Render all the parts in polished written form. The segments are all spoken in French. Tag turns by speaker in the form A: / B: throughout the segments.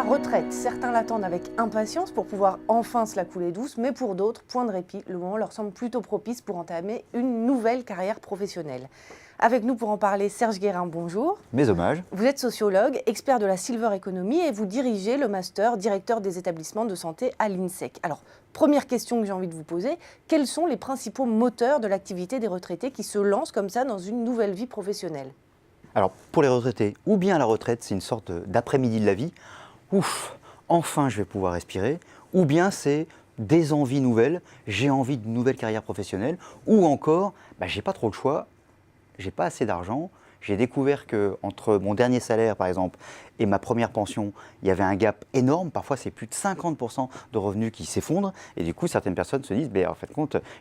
A: retraite, certains l'attendent avec impatience pour pouvoir enfin se la couler douce, mais pour d'autres, point de répit, le moment leur semble plutôt propice pour entamer une nouvelle carrière professionnelle. Avec nous pour en parler, Serge Guérin, bonjour.
B: Mes hommages.
A: Vous êtes sociologue, expert de la Silver Economy et vous dirigez le master directeur des établissements de santé à l'INSEC. Alors, première question que j'ai envie de vous poser, quels sont les principaux moteurs de l'activité des retraités qui se lancent comme ça dans une nouvelle vie professionnelle ?
B: Alors, pour les retraités, ou bien la retraite, c'est une sorte d'après-midi de la vie. Ouf, enfin je vais pouvoir respirer. Ou bien c'est des envies nouvelles, j'ai envie d'une nouvelle carrière professionnelle. Ou encore, j'ai pas trop le choix, j'ai pas assez d'argent. J'ai découvert qu'entre mon dernier salaire, par exemple, et ma première pension, il y avait un gap énorme. Parfois, c'est plus de 50% de revenus qui s'effondrent. Et du coup, certaines personnes se disent, en fait,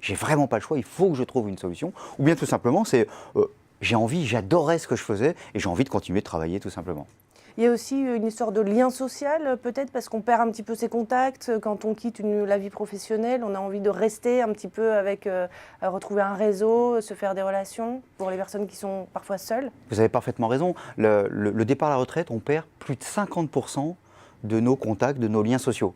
B: j'ai vraiment pas le choix, il faut que je trouve une solution. Ou bien tout simplement, c'est j'ai envie, j'adorais ce que je faisais et j'ai envie de continuer de travailler tout simplement.
A: Il y a aussi une histoire de lien social, peut-être, parce qu'on perd un petit peu ses contacts. Quand on quitte la vie professionnelle, on a envie de rester un petit peu avec, retrouver un réseau, se faire des relations, pour les personnes qui sont parfois seules.
B: Vous avez parfaitement raison. Le départ à la retraite, on perd plus de 50% de nos contacts, de nos liens sociaux.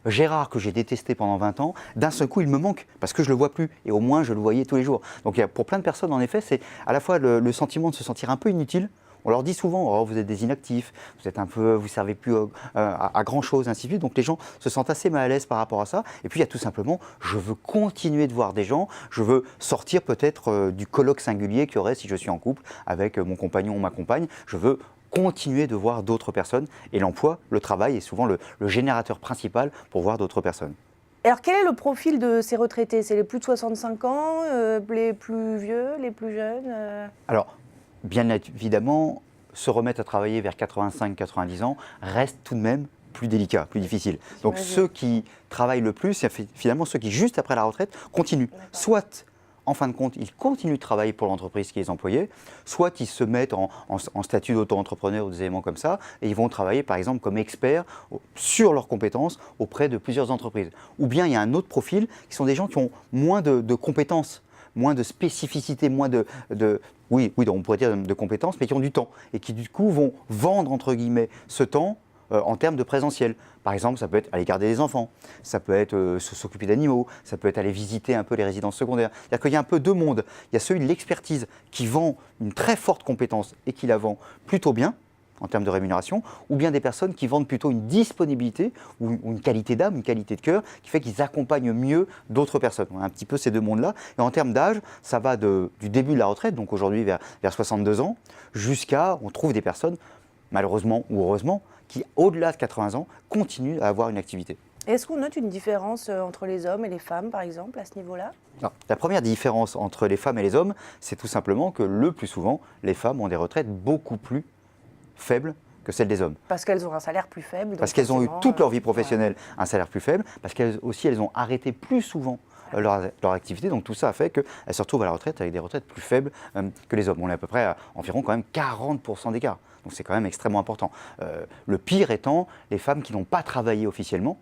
B: Gérard, que j'ai détesté pendant 20 ans, d'un seul coup, il me manque parce que je ne le vois plus. Et au moins, je le voyais tous les jours. Donc, pour plein de personnes, en effet, c'est à la fois le sentiment de se sentir un peu inutile. On leur dit souvent, oh, vous êtes des inactifs, vous ne servez plus à grand-chose, ainsi de suite. Donc les gens se sentent assez mal à l'aise par rapport à ça. Et puis il y a tout simplement, je veux continuer de voir des gens, je veux sortir peut-être du colloque singulier qu'il y aurait si je suis en couple avec mon compagnon ou ma compagne. Je veux continuer de voir d'autres personnes. Et l'emploi, le travail est souvent le générateur principal pour voir d'autres personnes.
A: Alors, quel est le profil de ces retraités? C'est les plus de 65 ans, les plus vieux, les plus jeunes
B: Alors, bien évidemment, se remettre à travailler vers 85-90 ans reste tout de même plus délicat, plus difficile. Donc ceux qui travaillent le plus, c'est finalement ceux qui, juste après la retraite, continuent. Soit, en fin de compte, ils continuent de travailler pour l'entreprise qui les employait, soit ils se mettent en statut d'auto-entrepreneur ou des éléments comme ça, et ils vont travailler, par exemple, comme experts sur leurs compétences auprès de plusieurs entreprises. Ou bien il y a un autre profil, qui sont des gens qui ont moins de compétences, moins de spécificité, moins oui, on pourrait dire de compétences, mais qui ont du temps et qui du coup vont vendre entre guillemets ce temps en termes de présentiel. Par exemple, ça peut être aller garder des enfants, ça peut être s'occuper d'animaux, ça peut être aller visiter un peu les résidences secondaires. C'est-à-dire qu'il y a un peu deux mondes. Il y a celui de l'expertise qui vend une très forte compétence et qui la vend plutôt bien en termes de rémunération, ou bien des personnes qui vendent plutôt une disponibilité ou une qualité d'âme, une qualité de cœur, qui fait qu'ils accompagnent mieux d'autres personnes. On a un petit peu ces deux mondes-là. Et en termes d'âge, ça va du début de la retraite, donc aujourd'hui vers 62 ans, jusqu'à, on trouve des personnes, malheureusement ou heureusement, qui, au-delà de 80 ans, continuent à avoir une activité.
A: Est-ce qu'on note une différence entre les hommes et les femmes, par exemple, à ce niveau-là ?
B: Non. La première différence entre les femmes et les hommes, c'est tout simplement que le plus souvent, les femmes ont des retraites beaucoup plus faibles que celles des hommes.
A: Parce qu'elles ont un salaire plus faible.
B: Parce qu'elles ont eu toute leur vie professionnelle un salaire plus faible, parce qu'elles aussi elles ont arrêté plus souvent leur activité. Donc tout ça a fait qu'elles se retrouvent à la retraite avec des retraites plus faibles que les hommes. On est à peu près à environ quand même 40% d'écart. Donc c'est quand même extrêmement important. Le pire étant les femmes qui n'ont pas travaillé officiellement,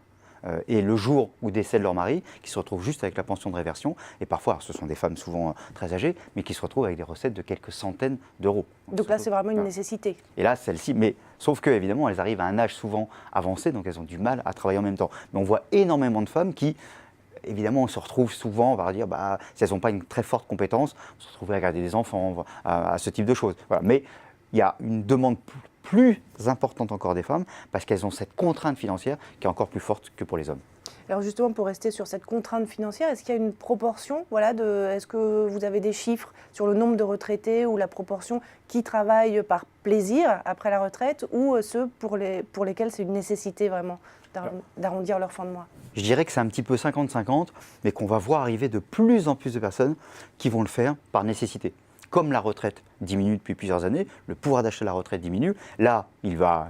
B: et le jour où décède leur mari, qui se retrouvent juste avec la pension de réversion, et parfois, alors ce sont des femmes souvent très âgées, mais qui se retrouvent avec des recettes de quelques centaines d'euros.
A: Donc là, c'est vraiment une nécessité.
B: Et là, celle-ci, mais sauf que évidemment, elles arrivent à un âge souvent avancé, donc elles ont du mal à travailler en même temps. Mais on voit énormément de femmes qui, évidemment, on se retrouve souvent, on va dire, si elles n'ont pas une très forte compétence, on se retrouve à garder des enfants, à ce type de choses. Voilà. Mais il y a une demande plus importante encore des femmes parce qu'elles ont cette contrainte financière qui est encore plus forte que pour les hommes.
A: Alors justement, pour rester sur cette contrainte financière, est-ce qu'il y a une proportion, est-ce que vous avez des chiffres sur le nombre de retraités ou la proportion qui travaillent par plaisir après la retraite ou ceux pour lesquels c'est une nécessité vraiment d'arrondir leur fin de mois?
B: Je dirais que c'est un petit peu 50-50, mais qu'on va voir arriver de plus en plus de personnes qui vont le faire par nécessité. Comme la retraite diminue depuis plusieurs années, le pouvoir d'achat de la retraite diminue. Là, il va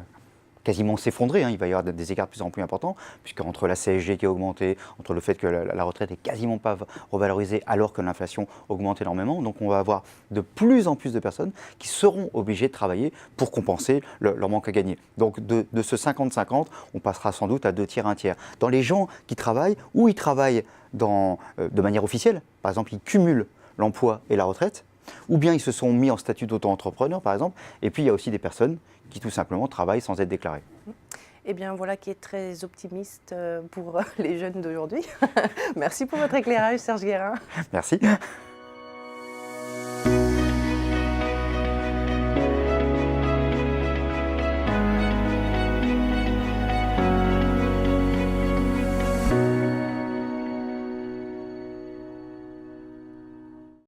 B: quasiment s'effondrer, il va y avoir des écarts de plus en plus importants, puisqu'entre la CSG qui a augmenté, entre le fait que la retraite est quasiment pas revalorisée alors que l'inflation augmente énormément, donc on va avoir de plus en plus de personnes qui seront obligées de travailler pour compenser leur manque à gagner. Donc de ce 50-50, on passera sans doute à 2 tiers, 1 tiers. Dans les gens qui travaillent, ou ils travaillent de manière officielle, par exemple ils cumulent l'emploi et la retraite, ou bien ils se sont mis en statut d'auto-entrepreneur, par exemple. Et puis, il y a aussi des personnes qui, tout simplement, travaillent sans être déclarées.
A: eh bien voilà, qui est très optimiste pour les jeunes d'aujourd'hui. Merci pour votre éclairage, Serge Guérin.
B: Merci.